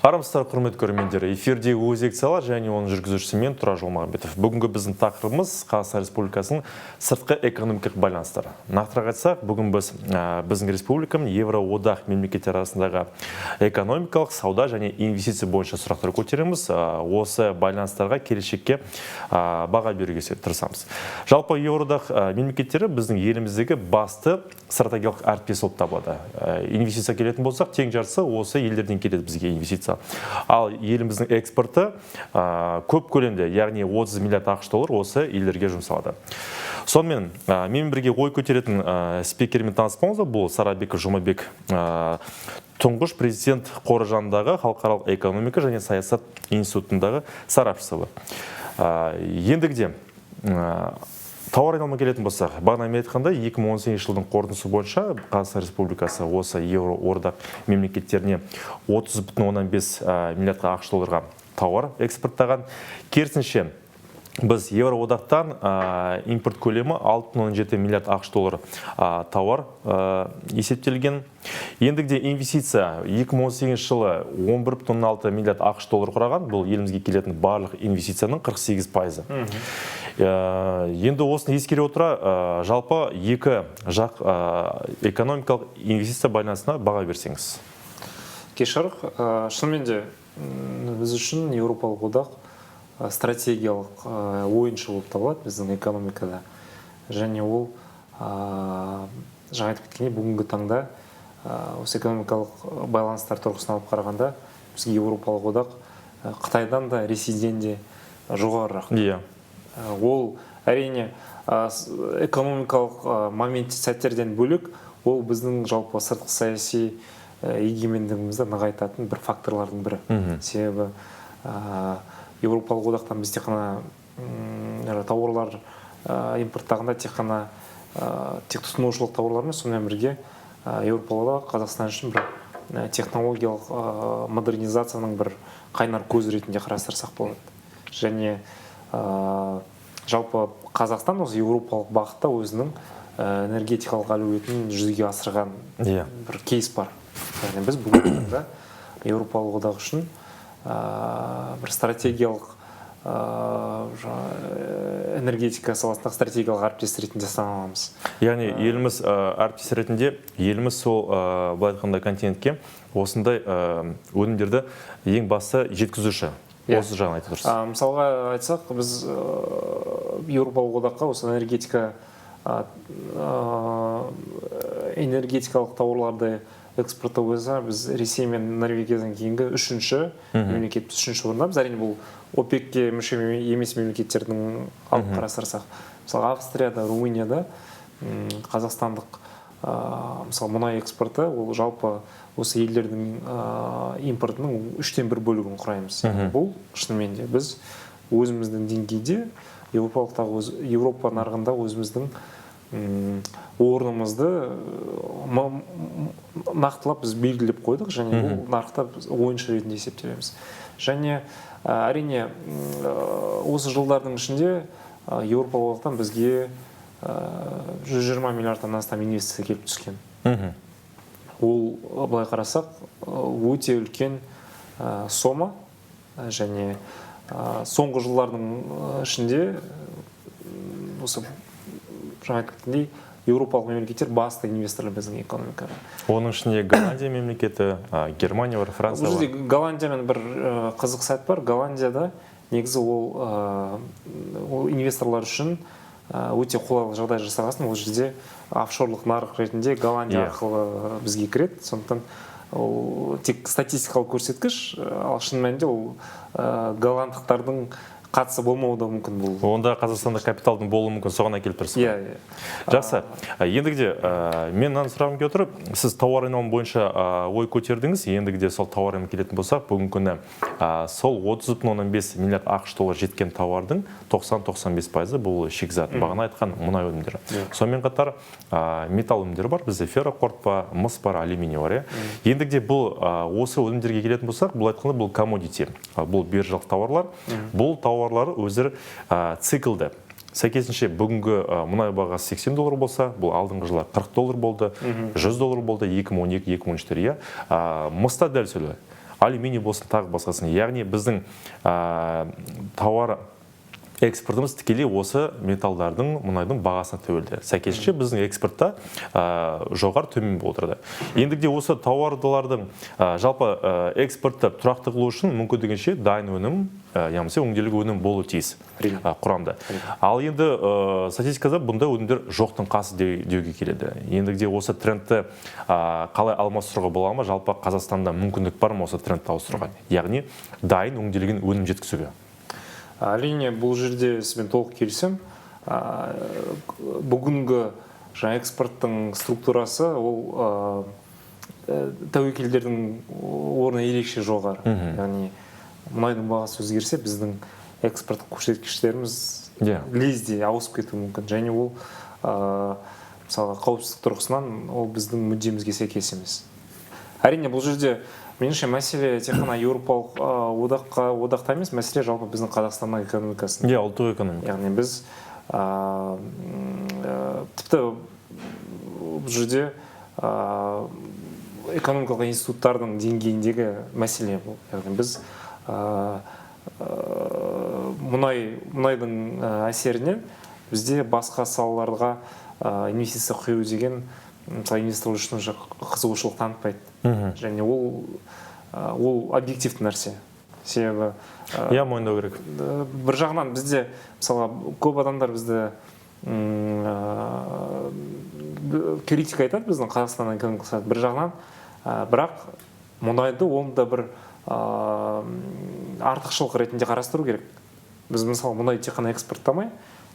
Армысыздар, құрметті көрермендер. Эфирдегі өзекті сала және оның жүргізушісі мен Тұрар Жолмағанбетов. Бүгінгі біздің тақырыбымыз Қазақстан Республикасының сыртқы экономикалық байланыстары. Нақтырақ айтсақ, бүгін біздің республиканың Евроодақ мемлекеттері арасындағы экономикалық, сауда және инвестиция бойынша сұрақтар көтереміз. Осы байланыстарға келешекке баға беруге тырысамыз. Жалпы Евроодақ мемлекеттері біздің еліміздегі басты стратегиялық әріптес болып табылады. Инвестиция келетін болсақ, тең жартысы осы елдерден келеді бізге инвестиция. Ал еліміздің экспорты көп көлемде, яғни 30 миллиард ақш доллар осы елдерге жұмсалады. Сонымен, мен бірге ой көтеретін спикермен таныспаңыздар, бұл Сарабеков Жұмабек, тұңғыш президент қоры жанындағы халықаралық экономика және саясат институтындағы сарапшысы. Ендігіде тауар айналымы келетін болсақ, бағана мен айтқандай 2018 жылдың қорытындысы бойынша Қазақстан Республикасы осы Евроодақ мемлекеттеріне 30,5 миллиард ақш долларға тауар экспорттаған. Керісінше, біз Евроодақтан импорт көлемі 6,7 миллиард ақш доллар тауар есептелген. Ендігде инвестиция 2018 жылы 11,6 миллиард ақш доллар құраған. Бұл елімізге келетін барлық инвестицияның 48%. Енді осыны ескере отыра, жалпы екі жақ экономикалық инвестиция байланысына баға берсеңіз. Кешірік, шынымен де біз үшін Еуропалық одақ стратегиялық ойыншы болып табылады біздің экономикада. Және ол, жаңа айтып кеткендей, бүгінгі таңда осы экономикалық байланыстар тұрғысынан алып қарағанда бізге Еуропалық одақ Қытайдан да, Ресейден де жоғарырақ. Ол әрине экономикалық момент сәттерден бөлек, ол біздің жалпы сыртқы саяси егемендігімізді нығайтатын бір факторлардың бірі. Себебі Еуропалық одақтан біз тек қана тауарлар импорттағанда тек тұтынушылық тауарлармен, сонымен бірге Еуропалық одақ Қазақстан үшін бір технологиялық модернизацияның бір қайнар көзі ретінде қарастырсақ болады. Және жалпы Қазақстан осы еуропалық бағытта өзінің энергетикалық әлеуетін жүзеге асырған бір кейс бар. Яғни біз бүгін Еуропалық одақ үшін бір стратегиялық энергетика саласындағы стратегиялық әріптес ретінде саналамыз. Яғни еліміз әріптес ретінде, еліміз сол былай айтқанда континентке осындай өнімдерді ең басты жеткізуші. Осы жағын айтып тұрсыз. Мысалға айтсақ, біз Еуропалық одаққа осы энергетикалық тауарларды экспорттау бойынша біз Ресей мен Норвегиядан кейінгі мемлекет үшінші орындамыз. Әрине бұл ОПЕК-ке мүше емес мемлекеттердің алып қарастырсақ. Мысалы Австрияда, Румынияда қазақстандық мысалы мұнай экспорты, ол жалпы осы елдердің импортының 3/1 бөлігін құраймыз. Бұл шынымен де біз өзіміздің деңгейде Еуропа нарығында өзіміздің орнымызды нақтылап біз белгілеп қойдық, және бұл нарықта ойыншы ретінде есептелеміз. Және әрине осы жылдардың ішінде Еуропалық одақтан бізге 120 миллиардтан астам инвестиция келіп түскен. Ол, былай қарасақ, өте үлкен сома, және соңғы жылдардың ішінде осы жаңа айтқандай Еуропалық мемлекеттер басты инвесторлар біздің экономикаға. Оның ішінде Голландия мемлекеті, Германия бар, Франция бар. Бұл жерде Голландиямен бір қызық сәт бар. Голландияда негізі ол инвесторлар үшін өте қолайлы жағдай жасағасын. Ол жерде офшорлық нарық ретінде Голландия арқылы бізге кіреді. Сондықтан тек статистикалық көрсеткіш, ал шын мәнінде ол голландықтардың қатысы болмауы да мүмкін бұл. Онда Қазақстанда капиталдың болуы мүмкін, соған әкеліп тұрсыз. Жақсы. Ендігіде мен мынаны сұрағым келіп отыр, сіз тауар айналымы бойынша ой көтердіңіз. Ендігіде сол тауар айналымы келетін болсақ, бүгінгі күні сол 30,5 миллиард ақш доллар жеткен тауардың 90-95% бұл шикізат. Бағана айтқан мұнай өнімдері. Сонымен қатар металл өнімдері бар, бізде ферроқорытпа, мыс бар, алюминий бар. Ендігіде бұл осы өнімдерге келетін болсақ, бұл айтқанда бұл коммодити, бұл биржалық тауарлар. Бұл тауарлары өздері циклді. Сәйкесінше бүгінгі мұнай бағасы 80 доллар болса, бұл алдыңғы жылы 40 доллар болды, 100 доллар болды, 2012-2013. Мыста дәл сөйлі. алюминий болсын, тағы басқасын. Яғни біздің тауар экспортымыз тікелей осы металдардың, мұнайдың бағасына тәуелді. Сәйкесінше біздің экспортта жоғары төмен болып отырды. Ендігіде осы тауарлардың жалпы экспортты тұрақты қылу үшін мүмкіндігінше дайын өнім, яғни өңделген өнім болу тиіс құрамда. Ал енді статистикада бұндай өнімдер жоқтың қасы деуге келеді. Ендігіде осы трендті қалай алмастыруға бола ма? Жалпы Қазақстанда мүмкіндік бар ма осы трендті ауыстыруға? Яғни дайын өңделген өнім жеткізуге. Әрине, бұл жерде сізбен толық келісем. Бүгінгі экспорттың структурасы ол тәуекелдердің орны ерекше жоғары. Яғни мұнайдың бағасы өзгерсе, біздің экспорттық көрсеткіштеріміз лезде ауысып кетуі мүмкін. Және ол мысалы қауіпсіздік тұрғысынан ол біздің мүддемізге сәйкес емес. Әрине, бұл жерде меніңше мәселе тек қана еуропалық одақта емес, мәселе жалпы біздің Қазақстанның экономикасында. Ұлттық экономика. Яғни біз тіпті бұл жерде экономикалық институттардың деңгейіндегі мәселе бұл. Яғни біз мұнайдың әсерінен бізде басқа салаларға инвестиция құю деген мысалы инвесторлар үшін қызығушылық танытпайды. Және ол объективті нәрсе. Себебі мойындау керек. бір жағынан бізде мысалы көп адамдар бізді критика айтады біздің Қазақстанның экономикасы. Бір жағынан бірақ мұнайды оны да бір артықшылық ретінде қарастыру керек. Біз мысалы мұнайды тек қана экспорттамай,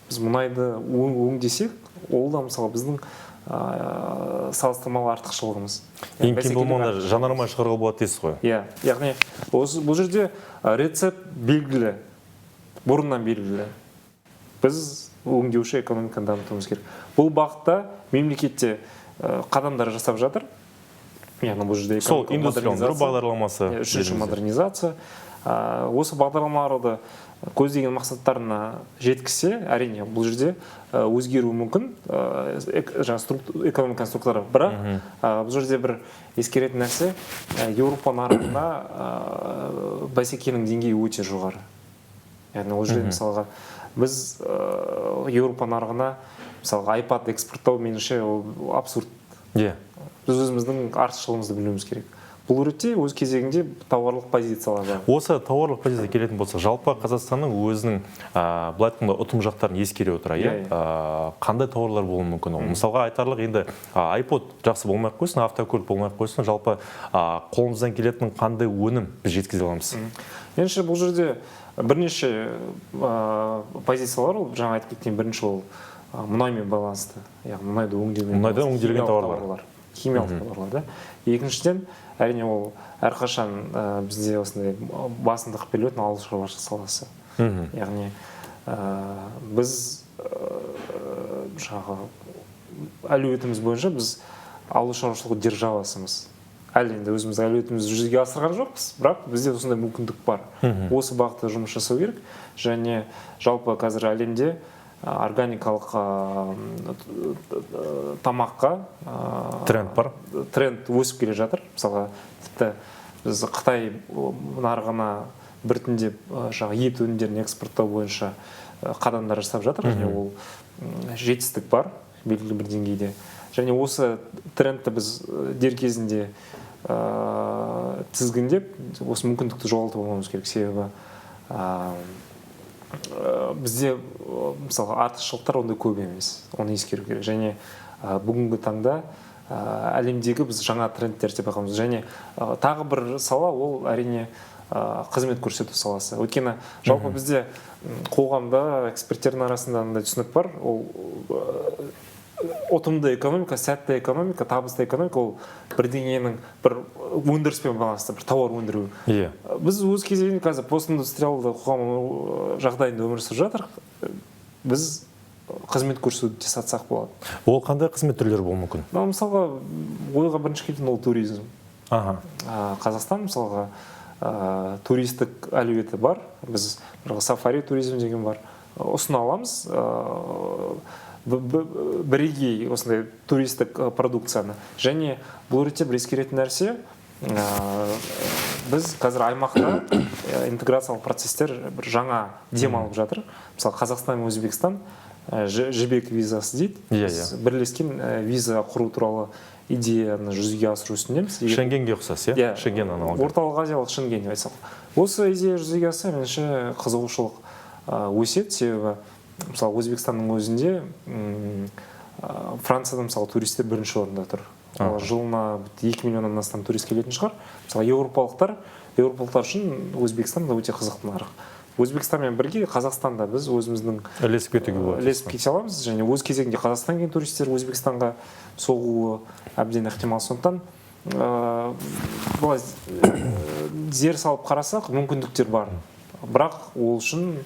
біз мұнайды өңдесек, ол да мысалы біздің салыстырмалы артықшылығымыз. Ең кем болмағанда жанармай шығаруға болады дейсіз ғой. Яғни бұл жерде рецепт белгілі, бұрыннан белгілі. Біз өңдеуші экономиканы дамытуымыз керек. Бұл бағытта мемлекетте қадамдар жасап жатыр. Яғни бұл жерде сол индустрияландыру бағдарламасы, үшінші модернизация. Осы бағдарламаларды көздеген мақсаттарына жеткізсе, әрине бұл жерде өзгеруі мүмкін экономиканың структурасы. Бірақ бұл жерде бір ескеретін нәрсе, Еуропа нарығында бәсекенің деңгейі өте жоғары. Яғни ол жерде мысалға біз Еуропа нарығына мысалға iPad экспорттау меніңше ол абсурд. Біз өзіміздің артықшылығымызды білуіміз керек. Бұл ретте өз кезегінде тауарлық позициялар бар. Осы тауарлық позиция келетін болса, жалпы Қазақстанның өзінің былай айтқанда ұтым жақтарын ескере отыра, қандай тауарлар болуы мүмкін? Мысалға айтарлық енді iPod жақсы болмай қойсын, автокөлік болмай қойсын, жалпы қолымыздан келетін қандай өнім біз жеткізе аламыз? Меніңше бұл жерде бірнеше позициялар, жаңа айтып кеткен бірінші ол мұнаймен байланысты. Яғни мұнайда өңделген тауарлар. Химиялық тауарлар. Екіншіден, әрине ол әрқашан бізде осындай басымдық берілетін ауыл шаруашылық саласы. Яғни біз әлеуетіміз бойынша біз ауыл шаруашылығы державасымыз. Әлі енді өзіміздің әлеуетімізді жүзеге асырған жоқпыз, бірақ бізде осындай мүмкіндік бар. Осы бағытта жұмыс жасау керек. Және жалпы қазір әлемде органикалық тамаққа тренд өсіп келе жатыр. Мысалға тіпті біз Қытай нарығына біртіндеп ет өнімдерін экспорттау бойынша қадамдар жасап жатыр. Және ол жетістік бар белгілі бір деңгейде. Және осы трендті біз дер кезінде тізгіндеп, осы мүмкіндікті жоғалтып алмауымыз керек. Себебі бізде мысалы артықшылықтар ондай көп емес, оны ескеру керек. Және бүгінгі таңда әлемдегі біз жаңа трендтер деп байқаймыз. Және тағы бір сала ол әрине қызмет көрсету саласы. Өйткені жалпы бізде қоғамда эксперттердің арасында түсінік бар. Ол ұтымды экономика, сәтті экономика, табысты экономика ол бірдеңенің бір өндіріспен байланысты, бір тауар өндіру. Біз өз кезегінде қазір постиндустриалды қоғам жағдайында өмір сүріп жатырық. Біз қызмет көрсетуді жасатсақ болады. Ол қандай қызмет түрлері болуы мүмкін? Мысалға ойға бірінші келетін ол туризм. Қазақстан мысалға туристік әлеуеті бар. Біз сафари туризм деген бар. Ұсына аламыз бірегей осындай туристік продукцияны. Және бұл ретте бір ескеретін нәрсе, біз қазір аймақта интеграциялық процесстер бір жаңа дем алып жатыр. Мысалы Қазақстан мен Өзбекстан жібек визасы дейді. Біз бірлескен виза құру туралы идеяны жүзеге асыру үстіндеміз. Шенгенге ұқсас, иә? Шенген аналогы. Орталық азиялық Шенген деп айтсақ. Осы идея жүзеге асса, меніңше қызығушылық өседі, себебі мысалы Өзбекстанның өзінде Францияда мысалы туристер бірінші орында тұр. Жылына 2 миллионнан астам турист келетін шығар. Мысалы еуропалықтар үшін Өзбекстан да өте қызықты нарық. Өзбекстанмен бірге Қазақстанда біз өзіміздің ілесіп кетуге болады. Ілесіп кете аламыз, және өз кезегінде Қазақстан келген туристер Өзбекстанға соғуы әбден ықтимал. Сондықтан былай зер салып қарасақ мүмкіндіктер бар. Бірақ ол үшін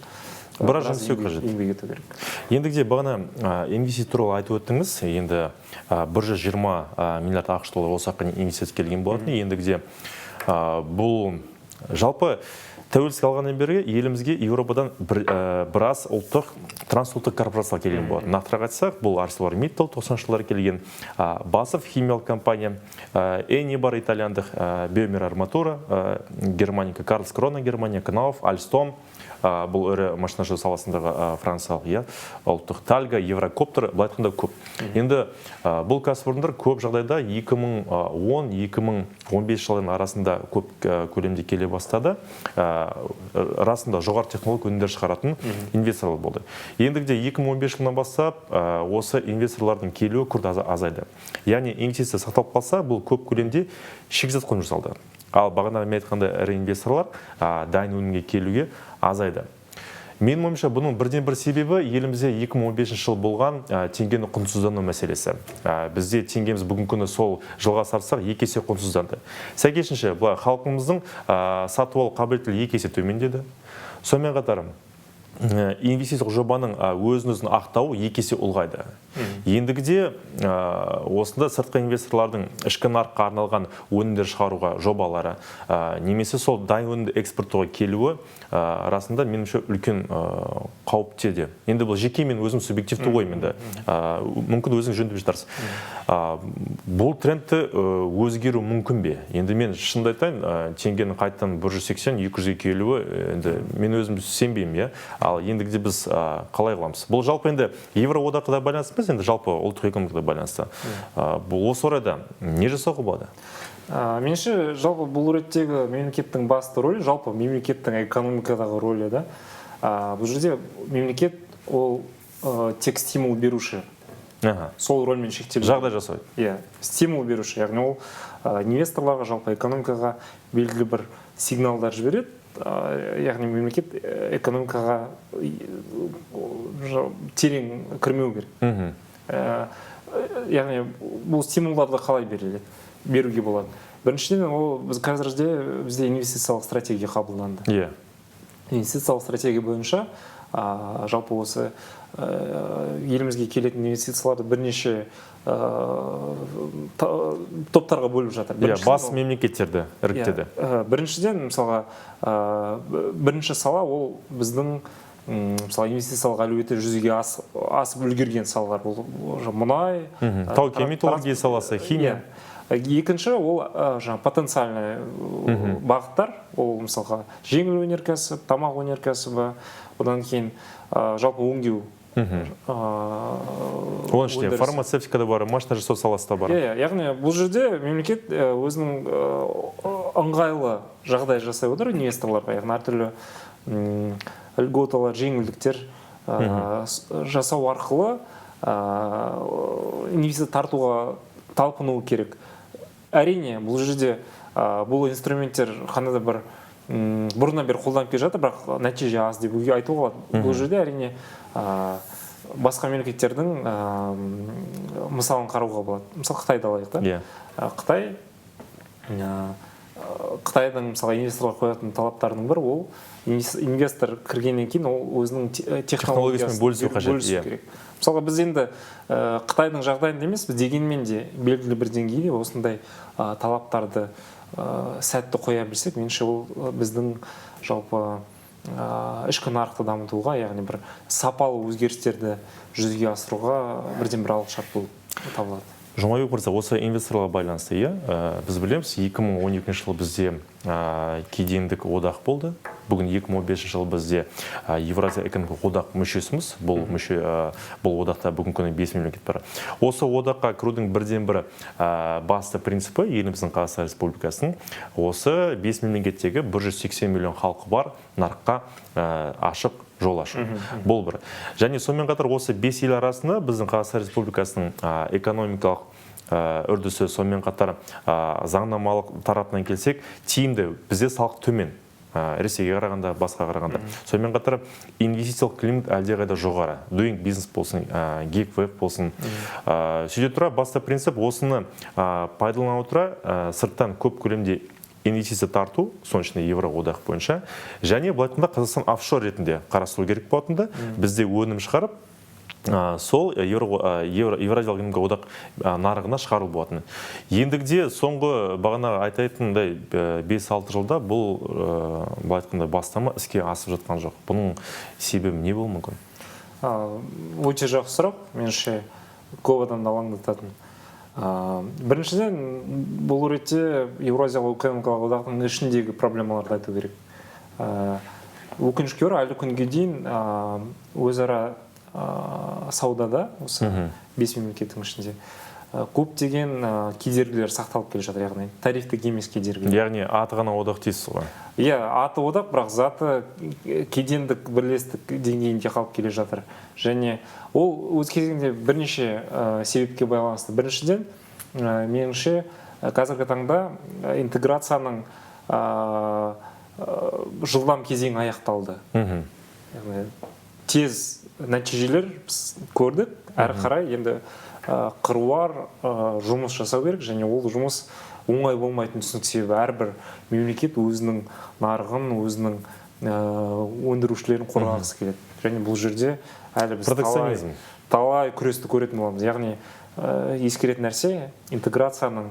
біраз жұмыс істеу қажет. Еңбек ету керек. Ендігіде бағана инвестиция туралы айтып өттіңіз. Енді 120 миллиард ақш доллар осы жаққа инвестиция келген болатын. Ендігіде бұл жалпы тәуелсіздік алғаннан бері елімізге Еуропадан біраз ұлттық трансұлттық корпорациялар келген болады. Нақтырақ айтсақ, бұл ArcelorMittal 90-шы жылдары келген, Басов химиялық компания, Eni бар итальяндық, Biomer Armatura, Германика, Карлс Крона Германия, Knauf, Alstom, бұл ірі машина жасау саласындағы франциялық ұлттық Тальга, Еврокоптер, былай айтқанда көп. Енді бұл кәсіпорындар көп жағдайда 2010-2015 жылдың арасында көп көлемде келе бастады. Расында жоғары технологиялық өнімдер шығаратын инвесторлар болды. Ендігіде 2015 жылынан бастап осы инвесторлардың келуі күрт азайды. Яғни инвестиция сақталып қалса, бұл көп көлемде шикізат құны жасалды. Ал бағана мен айтқандай ірі инвесторлар дайын өнімге келуге азайды. Менің ойымша бұның бірден бір себебі елімізде 2015 жыл болған теңгені құнсыздану мәселесі. Бізде теңгеміз бүгінгі күні сол жылға сарсақ 2 есе құнсызданды. Сәйкесінше халқымыздың сатып алу қабілеті 2 есе төмендеді. Сонымен қатар инвестициялық жобаның өзін ақтауы 2 есе ұлғайды. Ендігіде осында сыртқы инвесторлардың ішкі нарыққа арналған өнімдер шығаруға жобалары немесе сол дайын өнімді экспорттауға келуі расында меніңше үлкен қауіпте де. Енді бұл жеке мен өзім субъективті ойым енді. Мүмкін өзің жөндеп жатарсыз. Бұл трендті өзгеру мүмкін бе? Енді мен шынымды айтайын, теңгенің қайтадан 180-200-ге келуі енді мен өзім сенбеймін, ал ендігіде біз қалай қыламыз? Бұл жалпы енді Евроодаққа байланысты емес, енді жалпы ұлттық экономикаға байланысты. Бұл осы орайда не жасауға болады? Меніңше жалпы бұл реттегі мемлекеттің басты рөлі, жалпы мемлекеттің экономикадағы рөлі да. Бұл жерде мемлекет ол тек стимул беруші. Сол рөлмен шектеледі. Жағдай жасайды. Иә, стимул беруші, яғни ол инвесторларға, жалпы экономикаға белгілі бір сигналдар жібереді. Яғни мемлекет экономикаға терең кірмеу керек. Яғни бұл стимулдарды қалай беруге болады? Біріншіден, ол бізде инвестициялық стратегия қабылданды. Инвестициялық стратегия бойынша жалпы осы елімізге келетін инвестицияларды бірнеше топтарға бөліп жатыр. Бас мемлекеттерді іріктеді. Біріншіден, мысалға, бірінші сала ол біздің мысалы инвестициялық әлеуеті жүзеге асып үлгерген салалар. Бұл мұнай, тау-кен металлургия саласы, химия. Екінші ол потенциальный бағыттар, ол мысалға жеңіл өнеркәсіп, тамақ өнеркәсібі, одан кейін жалпы өңдеу. Оның ішінде фармацевтикада бар, машина жасау саласы да бар. Яғни бұл жерде мемлекет өзінің ыңғайлы жағдай жасай отыр инвесторларға, яғни әртүрлі льготалар, жеңілдіктер жасау арқылы инвестиция тартуға талпынуы керек. Әрине, бұл жерде бұл инструменттер қандай да бір бұрыннан бері қолданып келе жатыр, бірақ нәтиже аз деп айтуға болады. Бұл жерде әрине басқа мемлекеттердің мысалын қарауға болады. Мысалы, Қытайды алайық та. Қытайдың мысалы инвесторларға қоятын талаптарының бірі ол инвестор кіргеннен кейін ол өзінің технологиясын бөлісу керек. Мысалға, біз енді Қытайдың жағдайында емес, біз дегенмен де белгілі бір деңгейде осындай талаптарды сәтті қоя білсек, меніңше ол біздің жалпы ішкі нарықты дамытуға, яғни бір сапалы өзгерістерді жүзеге асыруға бірден бір алғышарт болып табылады. Жұмабек мырза, осы инвесторларға байланысты, иә, біз білеміз, 2012 жылы бізде кедендік одақ болды. Бүгін 2015 жылы бізде Евразия экономикалық одақ мүшесіміз. Бұл одақта бүгін күні 5 мемлекет бар. Осы одаққа кірудің бірден бір басты принципі еліміздің Қазақстан Республикасының осы 5 мемлекеттегі 180 миллион халқы бар нарыққа ашық жол ашу. Бұл бір. Және сонымен қатар осы 5 ел арасында біздің Қазақстан Республикасының экономикалық үрдісі, сонымен қатар заңнамалық тарапынан келсек, тиімді, бізде салық төмен. Ресейге қарағанда, басқа қарағанда. Сонымен қатар инвестициялық климат әлдеқайда жоғары. Doing бизнес болсын, гиг веб болсын. Сөйте тұра, басты принцип осыны пайдалана отыра сырттан көп көлемде инвестиция тарту, соның ішінде Евроодақ бойынша, және бұл айтқанда Қазақстан офшор ретінде қарастыру керек болатында, бізде өнім шығарып, сол Евразиялық экономикалық одақ нарығына шығару болатын. Ендігде соңғы бағана айтатындай 5-6 жылда бұл айтқанда бастама іске асып жатқан жоқ. Бұның себебі не болуы мүмкін? Өте жақсы сұрақ, меніңше көп адамды алаңдататын. Біріншіден, бұл ретте Евразиялық экономикалық одақтың ішіндегі проблемаларды айту керек. Өкінішке орай, әлі күнге дейін өзара саудада, осы 5 мемлекеттің ішінде, көптеген кедергілер сақталып келе жатыр, яғни тарифтік емес кедергілер. Яғни аты ғана одақ дейсіз ғой? Иә, аты одақ, бірақ заты кедендік бірлестік деңгейінде қалып келе жатыр. Және ол өз кезегінде бірнеше себепке байланысты. Біріншіден, меніңше, қазіргі таңда интеграцияның жылдам кезеңі аяқталды. Тез нәтижелер көрдік, әрі қарай енді қыруар жұмыс жасау керек, және ол жұмыс оңай болмайтын түсінік, себебі әрбір мемлекет өзінің нарығын, өзінің өндірушілерін қорғағысы келеді. Және бұл жерде әлі біз талай күресті көретін боламыз. Яғни ескеретін нәрсе, интеграцияның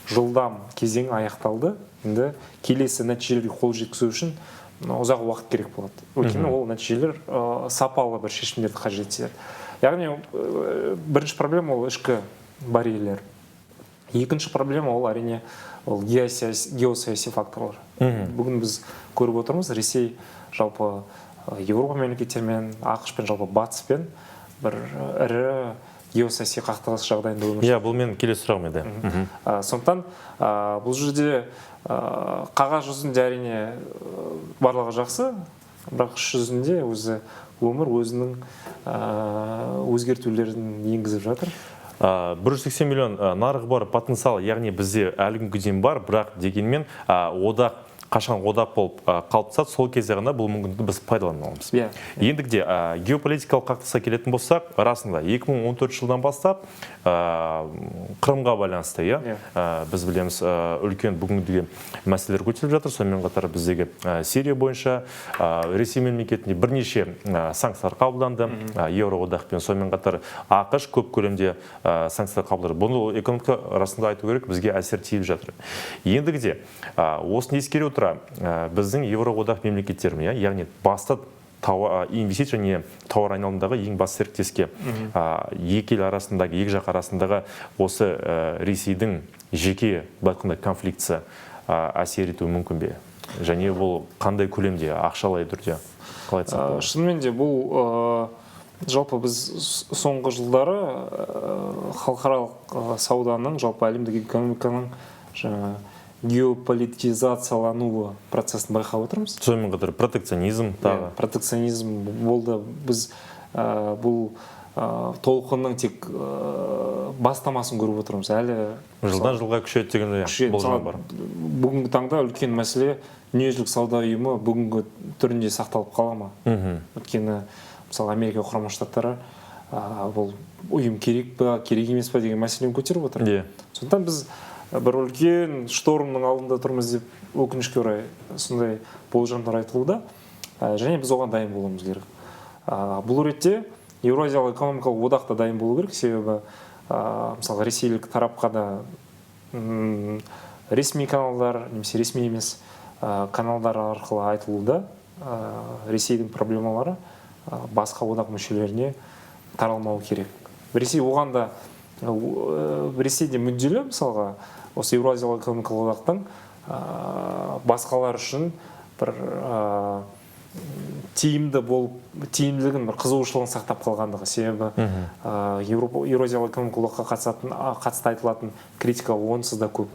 жылдам кезеңі аяқталды. Енді келесі нәтижелерге қол жеткізу үшін ұзақ уақыт керек болады. Өйткені ол нәтижелер сапалы бір шешімдерді қажет етеді. Яғни бірінші проблема ол ішкі барьерлер. Екінші проблема ол әрине геосаяси факторлар. Бүгін біз көріп отырмыз, Ресей жалпы Еуропа мемлекеттермен, ақш-пен, жалпы батыспен бір ірі геосаяси қақтығыс жағдайында өмір сүреді. Бұл менің келесі сұрағым еді. Сондықтан бұл жерде қағаз жүзінде әрине барлығы жақсы, бірақ іс жүзінде өзі өмір өзінің өзгертулерін енгізіп жатыр. 180 миллион нарығы бар потенциал, яғни бізде әлі күнге дейін бар, бірақ дегенмен одақ қашан одақ болып қалыптасады, сол кезде ғана бұл мүмкіндікті біз пайдаланамыз. Ендігде геополитикалық қақтығысқа келетін болсақ, расында 2014 жылдан бастап Қырымға байланысты, біз білеміз, үлкен бүгінгі мәселелер көтеріліп жатыр. Сонымен қатар біздегі Сирия бойынша Ресей мемлекетінде бірнеше санкциялар қабылданды, Евроодақпен. Сонымен қатар ақш көп көлемде санкциялар қабылдады. Бұны экономика арасында айту керек, бізге әсер тиіп жатыр. Ендігде осыны ескере отыра біздің Евроодақ мемлекеттерімен, яғни басты инвестиция және тауар айналымдағы ең басты серіктеске екі ел арасындағы, екі жақ арасындағы осы Ресейдің жеке конфликтісі әсер етуі мүмкін бе? Және бұл қандай көлемде, ақшалай түрде? Шынымен де бұл жалпы біз соңғы жылдары халықаралық сауданың, жалпы әлемдік экономиканың геополитизациялануы процесін байқап отырмыз. Сонымен қатар протекционизм тағы. Протекционизм болды. Біз бұл толқынның тек бастамасын көріп отырмыз. Әлі жылдан жылға күшейеді деген болжам бар. Бүгінгі таңда үлкен мәселе дүниежүзілік сауда ұйымы бүгінгі түрінде сақталып қала ма? Өйткені мысалы Америка құрама штаттары бұл ұйым керек па, керек емес па деген мәселені көтеріп отыр. Сондықтан біз бір үлкен штормның алдында тұрмыз деп өкінішке орай сондай болжамдар айтылуда, және біз оған дайын болуымыз керек. Бұл ретте Евразиялық экономикалық одақта дайын болу керек, себебі мысалы ресейлік тарапқа да ресми каналдар, немесе ресми емес каналдар арқылы айтылуда, Ресейдің проблемалары басқа одақ мүшелеріне таралмау керек. Ресей оған да Ресейде мүдделі мысалға осы Еуразиялық экономикалық одақтың басқалар үшін бір тиімділігін бір қызығушылығын сақтап қалғандығы. Себебі Еуразиялық экономикалық одаққа қатысты айтылатын критика онсыз да көп.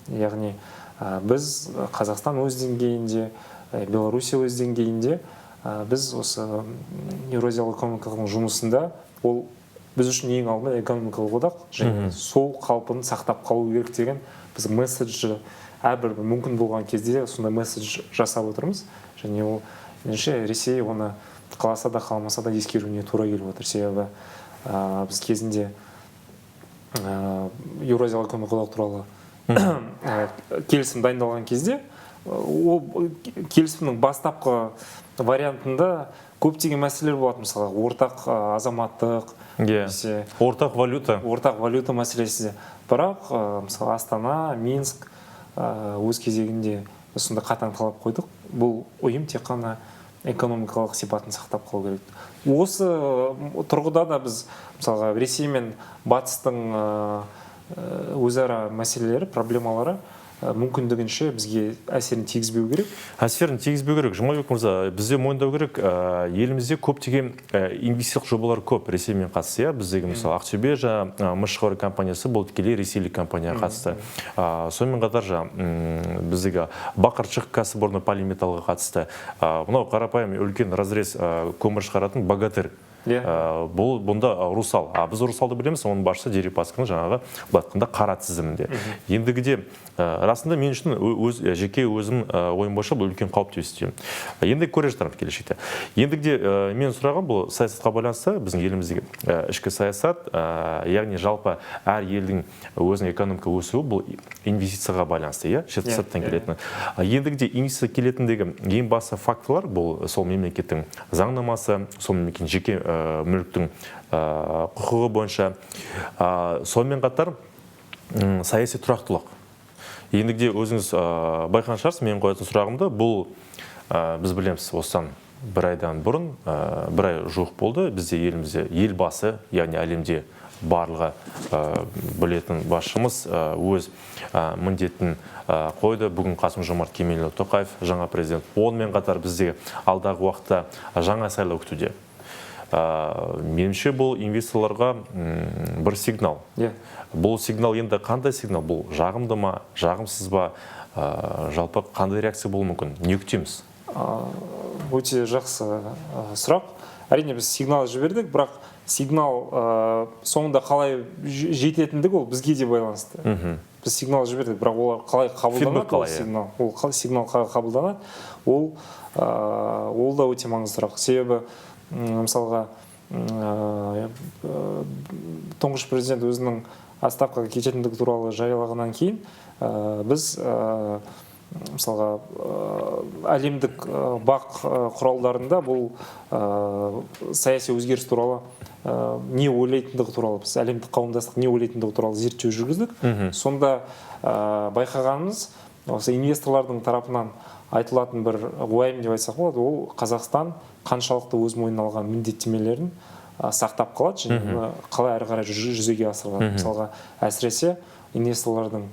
Яғни біз Қазақстан өз деңгейінде, Белоруссия өз деңгейінде біз осы Еуразиялық экономикалық жұмысында ол біз үшін ең алдымен экономикалық одақ және сол қалпын сақтап қалу керек деген біз месседжі әрбір мүмкін болған кезде сондай месседж жасап отырмыз. Және ол меніңше Ресей оны қаласа да қаламаса да ескеруіне тура келіп отыр. Себебі біз кезінде Еуразиялық экономикалық одақ туралы келісім дайындалған кезде ол келісімнің бастапқы вариантында көптеген мәселелер болады. Мысалы ортақ азаматтық, ортақ валюта мәселесі. Бірақ мысалы Астана, Минск өз кезегінде сонда қатаң талап қойдық. Бұл ұйым тек қана экономикалық сипатын сақтап қалу керек. Осы тұрғыда да біз мысалға Ресей мен Батыстың өзара мәселелері, проблемалары мүмкіндігінше бізге әсерін тигізбеу керек. Жұмабек мырза, бізде мойындау керек, елімізде көптеген инвестициялық жобалар көп Ресеймен қатысты. Біздегі мысалы Ақтөбе Мышқор компаниясы бұл тікелей ресейлік компанияға қатысты. Сонымен қатар біздегі Бақырчық кәсіпорны полиметаллға қатысты. Мынау қарапайым үлкен разрез көмір шығаратын Богатырь. Бұнда Русал. Біз Русалды білеміз, оның басшысы Дерипасканың жаңағы бұлатқанда қара тізімінде. Ендігіде расында мен үшін жеке өзім ойым бойынша бұл үлкен қауіпті естимін. Енді көре жатырмыз келешекте. Ендігіде мен сұрағым бұл саясатқа байланысты, біздің еліміздегі ішкі саясат, яғни жалпы әр елдің өзінің экономика өсуі бұл инвестицияға байланысты, сырттан келетін. Ендігіде инвестиция келетіндегі ең басты факторлар бұл сол мемлекеттің заңнамасы, сол мемлекеттің жеке мүліктің құқығы бойынша. Сонымен қатар саяси тұрақтылық. Ендігіде өзіңіз байқан шығарсыз, мен қоятын сұрағымды, бұл біз білеміз осыдан бір айдан бұрын, бір ай жуық болды, бізде елімізде елбасы, яғни әлемде барлығы білетін басшымыз өз міндетін қойды. Бүгін Қасым-Жомарт Кемелұлы Тоқаев, жаңа президент. Онымен қатар бізде алдағы уақытта жаңа сайлау күтуде. Меніңше бұл инвесторларға бір сигнал. Бұл сигнал енді қандай сигнал? Бұл жағымды ма, жағымсыз ба? Жалпы қандай реакция болуы мүмкін? Не күтеміз? Өте жақсы сұрақ. Әрине біз сигнал жібердік, бірақ сигнал соңында қалай жететіндігі ол бізге де байланысты. Біз сигнал жібердік, бірақ олар қалай қабылданады? Ол сигнал қалай қабылданады? Ол да өте маңызды сұрақ. Себебі мысалға тұңғыш президент өзінің отставкаға кететіндігі туралы жариялағаннан кейін біз мысалға әлемдік бақ құралдарында бұл саяси өзгеріс туралы не ойлайтындығы туралы, біз әлемдік қауымдастық не ойлайтындығы туралы зерттеу жүргіздік. Сонда байқағанымыз осы инвесторлардың тарапынан айтылатын бір уайым деп айтсақ болады, ол Қазақстан қаншалықты өз мойнына алған міндеттемелерін сақтап қалады және қалай әрі қарай жүзеге асырылады. Мысалға әсіресе инвесторлардың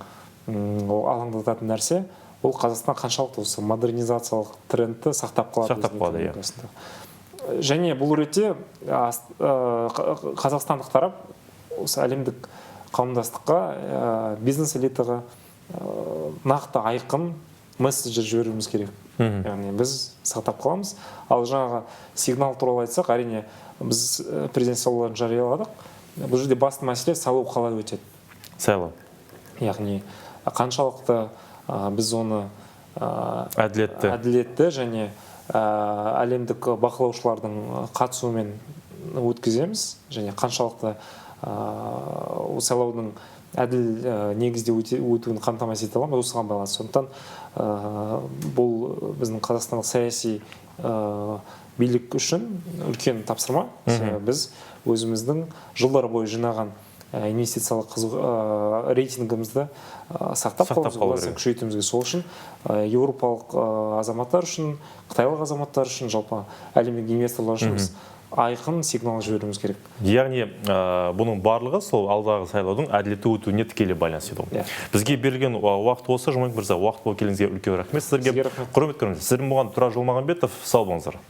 алаңдататын нәрсе ол Қазақстан қаншалықты осы модернизациялық трендті сақтап қалады. Және бұл ретте қазақстандық тарап осы әлемдік қауымдастыққа, бизнес элитаға нақты айқын месседжер жіберуіміз керек. Яғни біз сақтап қаламыз. Ал жаңағы сигнал туралы айтсақ, әрине біз президент сайлауларын жарияладық. Бұл жерде басты мәселе сайлау қалай өтеді. Сайлау. Яғни қаншалықты біз оны әділетті және әлемдік бақылаушылардың қатысуымен өткіземіз және қаншалықты сайлаудың әділ негізде өтуін қамтамасыз ете аламыз, осыған байланысты. Сондықтан бұл біздің қазақстандық саяси билік үшін үлкен тапсырма. Біз өзіміздің жылдар бойы жинаған инвестициялық рейтингімізді сақтап қалуымызға күшейтуімізге. Сол үшін еуропалық азаматтар үшін, қытайлық азаматтар үшін, жалпы әлемдік инвесторлар үшін біз айқын сигнал жіберуіміз керек. Яғни бұның барлығы сол алдағы сайлаудың әділетті өтуіне тікелей байланысты еді. Бізге берілген уақыт осы, Жомарт мырза, уақыт болып келгеніңізге үлкен рахмет сіздерге. Құрметті көрермендер, сіздермен болған Тұрар Жолмағанбетов, сау болыңыздар.